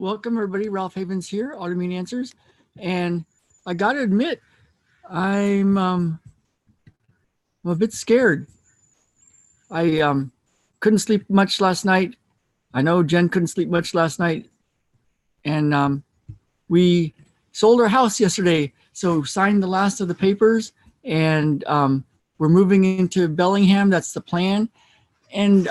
Welcome everybody. Ralph Havens here, Autoimmune Answers, and I got to admit, I'm a bit scared. I couldn't sleep much last night. I know Jen couldn't sleep much last night, and we sold our house yesterday, so signed the last of the papers, and we're moving into Bellingham. That's the plan, and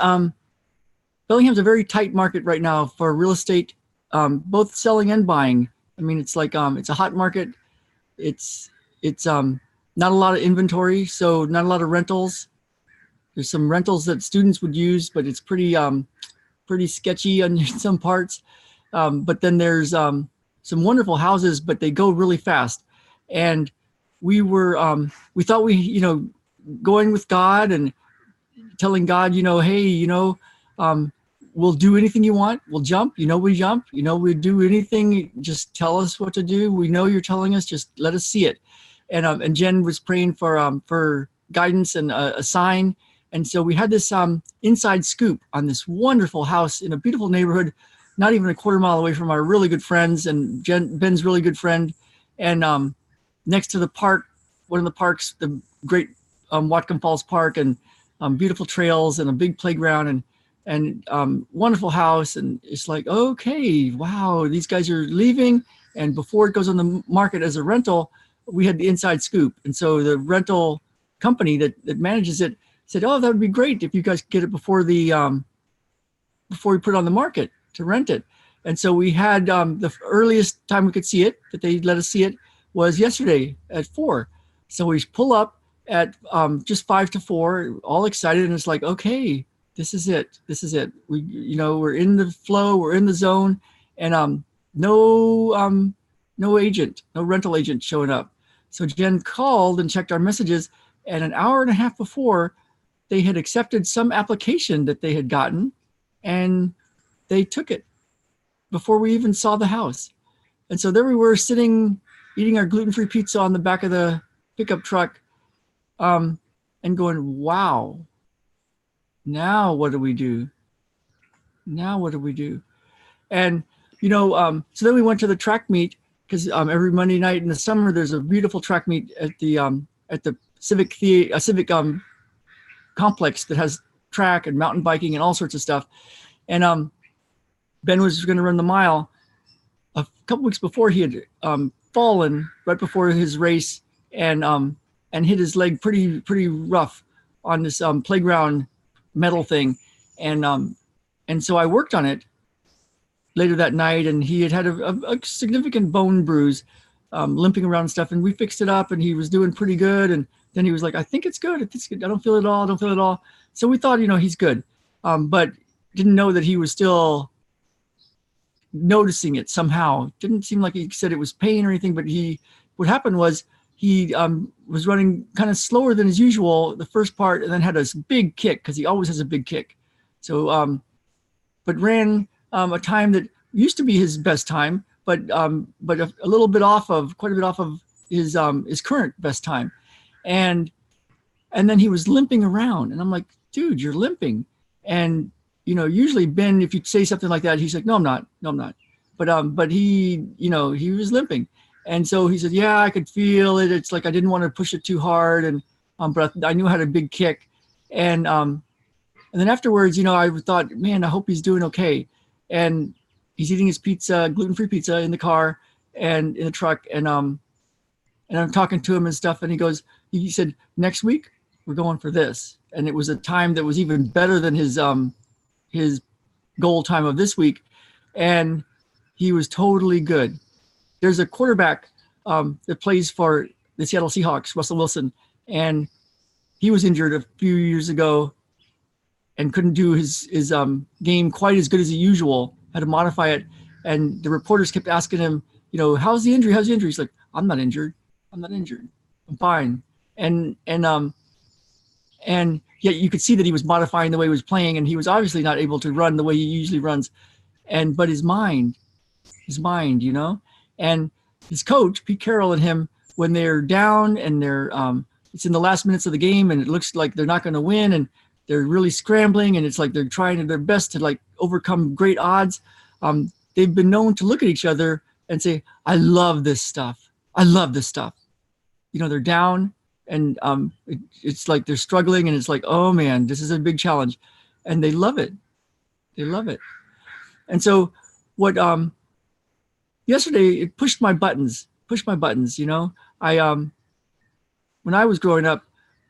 Bellingham's a very tight market right now for real estate, both selling and buying. I mean, it's like it's a hot market. It's not a lot of inventory, so not a lot of rentals. There's some rentals that students would use, but it's pretty sketchy on some parts. But then there's some wonderful houses, but they go really fast. And we thought going with God and telling God, hey, we'll do anything you want. We'll jump. We jump. We do anything. Just tell us what to do. We know you're telling us. Just let us see it. And Jen was praying for guidance and a sign. And so we had this inside scoop on this wonderful house in a beautiful neighborhood, not even a quarter mile away from our really good friends and Ben's really good friend. And next to the park, one of the parks, the great Whatcom Falls Park, and beautiful trails and a big playground and wonderful house. And it's like, okay, wow, these guys are leaving. And before it goes on the market as a rental, we had the inside scoop. And so the rental company that manages it said, oh, that would be great if you guys get it before we put it on the market to rent it. And so we had the earliest time we could see it, that they let us see it, was yesterday at 4. So we pull up at just 5 to 4, all excited. And it's like, okay, this is it. This is it. We're in the flow, we're in the zone, and no agent, no rental agent showing up. So Jen called and checked our messages, and an hour and a half before, they had accepted some application that they had gotten, and they took it before we even saw the house. And so there we were sitting, eating our gluten-free pizza on the back of the pickup truck, and going, wow, now what do we do? Now what do we do? And, so then we went to the track meet, because every Monday night in the summer, there's a beautiful track meet at the civic complex that has track and mountain biking and all sorts of stuff. And Ben was going to run the mile. A couple weeks before, he had fallen right before his race and hit his leg pretty rough on this playground metal thing. And so I worked on it later that night, and he had a significant bone bruise, limping around and stuff, and we fixed it up, and he was doing pretty good. And then he was like, I think it's good. It's good. I don't feel it all. I don't feel it all. So we thought, he's good, but didn't know that he was still noticing it somehow. Didn't seem like he said it was pain or anything, but what happened was he was running kind of slower than his usual the first part, and then had a big kick, because he always has a big kick. So, but ran a time that used to be his best time, but a little bit quite a bit off of his current best time. And then he was limping around, and I'm like, dude, you're limping. And, usually Ben, if you say something like that, he's like, no, I'm not. But he was limping. And so he said, yeah, I could feel it. It's like, I didn't want to push it too hard. And, but I knew I had a big kick. And then afterwards, I thought, man, I hope he's doing okay. And he's eating his pizza, gluten-free pizza, in the car and in the truck. And I'm talking to him and stuff. And he said, next week we're going for this. And it was a time that was even better than his goal time of this week. And he was totally good. There's a quarterback that plays for the Seattle Seahawks, Russell Wilson. And he was injured a few years ago and couldn't do his game quite as good as usual, had to modify it. And the reporters kept asking him, how's the injury? He's like, I'm not injured. I'm fine. And yet you could see that he was modifying the way he was playing, and he was obviously not able to run the way he usually runs. But his mind, and his coach, Pete Carroll, and him, when they're down and they're, it's in the last minutes of the game and it looks like they're not going to win, and they're really scrambling, and it's like they're trying their best to like overcome great odds. They they've been known to look at each other and say, I love this stuff. I love this stuff. You know, they're down and it's like they're struggling and it's like, oh man, this is a big challenge. And they love it. They love it. And so what yesterday it pushed my buttons, you know. When I was growing up,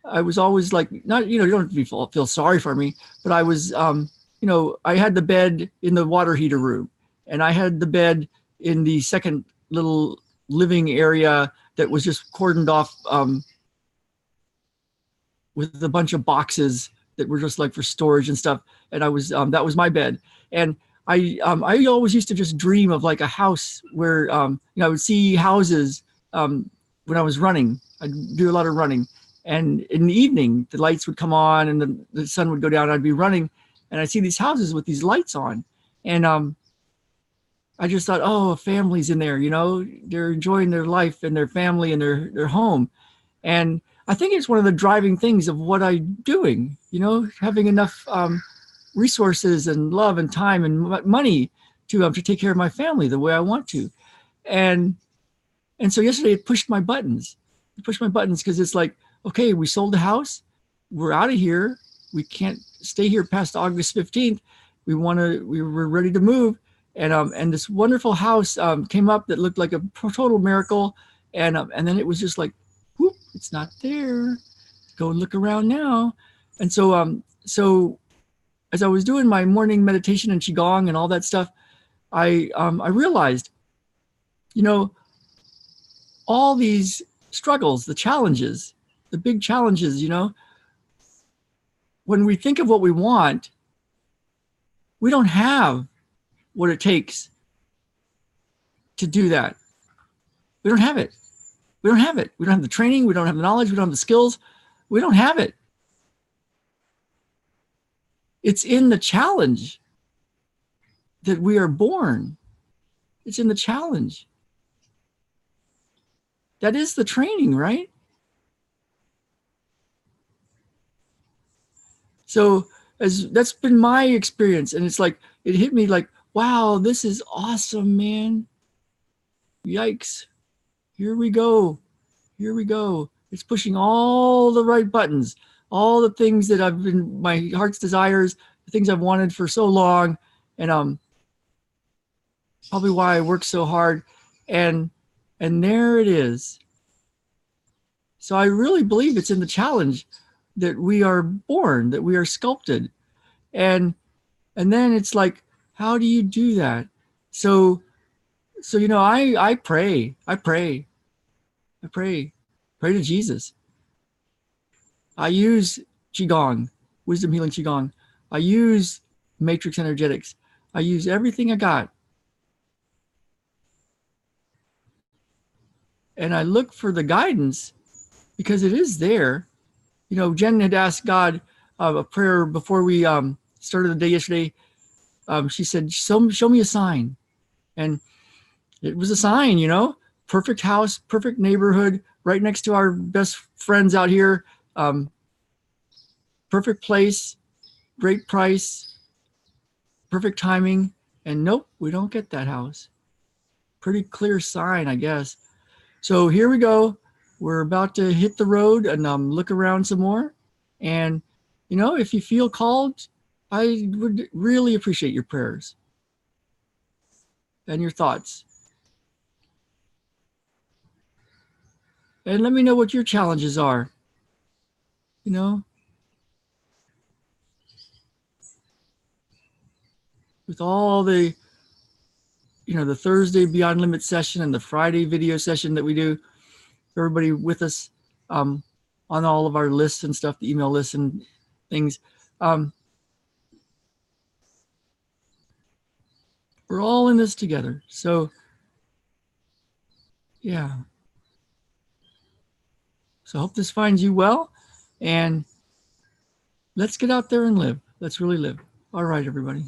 I was always like, not, you know, you don't have to feel sorry for me, but I was, you know, I had the bed in the water heater room and I had the bed in the second little living area that was just cordoned off with a bunch of boxes that were just like for storage and stuff. And I was, that was my bed. And I always used to just dream of like a house where, you know, I would see houses when I was running. I'd do a lot of running. And in the evening, the lights would come on and the sun would go down. I'd be running and I'd see these houses with these lights on. And I just thought, oh, a family's in there, you know, they're enjoying their life and their family and their home. And I think it's one of the driving things of what I'm doing, you know, having enough resources and love and time and money to take care of my family the way I want to. And so yesterday it pushed my buttons. It pushed my buttons because it's like, okay, we sold the house. We're out of here. We can't stay here past August 15th. We were ready to move. And this wonderful house came up that looked like a total miracle. And then it was just like, whoop, it's not there. Go look around now. And so, so as I was doing my morning meditation and Qigong and all that stuff, I realized, you know, all these struggles, the challenges, the big challenges, you know, when we think of what we want, we don't have what it takes to do that. We don't have it. We don't have it. We don't have the training. We don't have the knowledge. We don't have the skills. We don't have it. It's in the challenge that we are born. It's in the challenge. That is the training, right? So that's been my experience. And it's like, it hit me like, wow, this is awesome, man. Yikes. Here we go. Here we go. It's pushing all the right buttons, all the things that I've been, my heart's desires, the things I've wanted for so long. And probably why I work so hard. And there it is. So I really believe it's in the challenge that we are born, that we are sculpted. And then it's like, how do you do that? So you know, I pray to Jesus. I use Qigong, wisdom healing Qigong. I use matrix energetics. I use everything I got. And I look for the guidance because it is there. You know, Jen had asked God a prayer before we started the day yesterday. She said, show me a sign. And it was a sign, you know, perfect house, perfect neighborhood, right next to our best friends out here. Perfect place, great price, perfect timing. And nope, we don't get that house. Pretty clear sign, I guess. So here we go. We're about to hit the road and look around some more. And, you know, if you feel called, I would really appreciate your prayers and your thoughts. And let me know what your challenges are. You know, with all the, you know, the Thursday Beyond Limit session and the Friday video session that we do, everybody with us on all of our lists and stuff, the email lists and things. We're all in this together. So, yeah. So I hope this finds you well. And let's get out there and live. Let's really live. All right, everybody.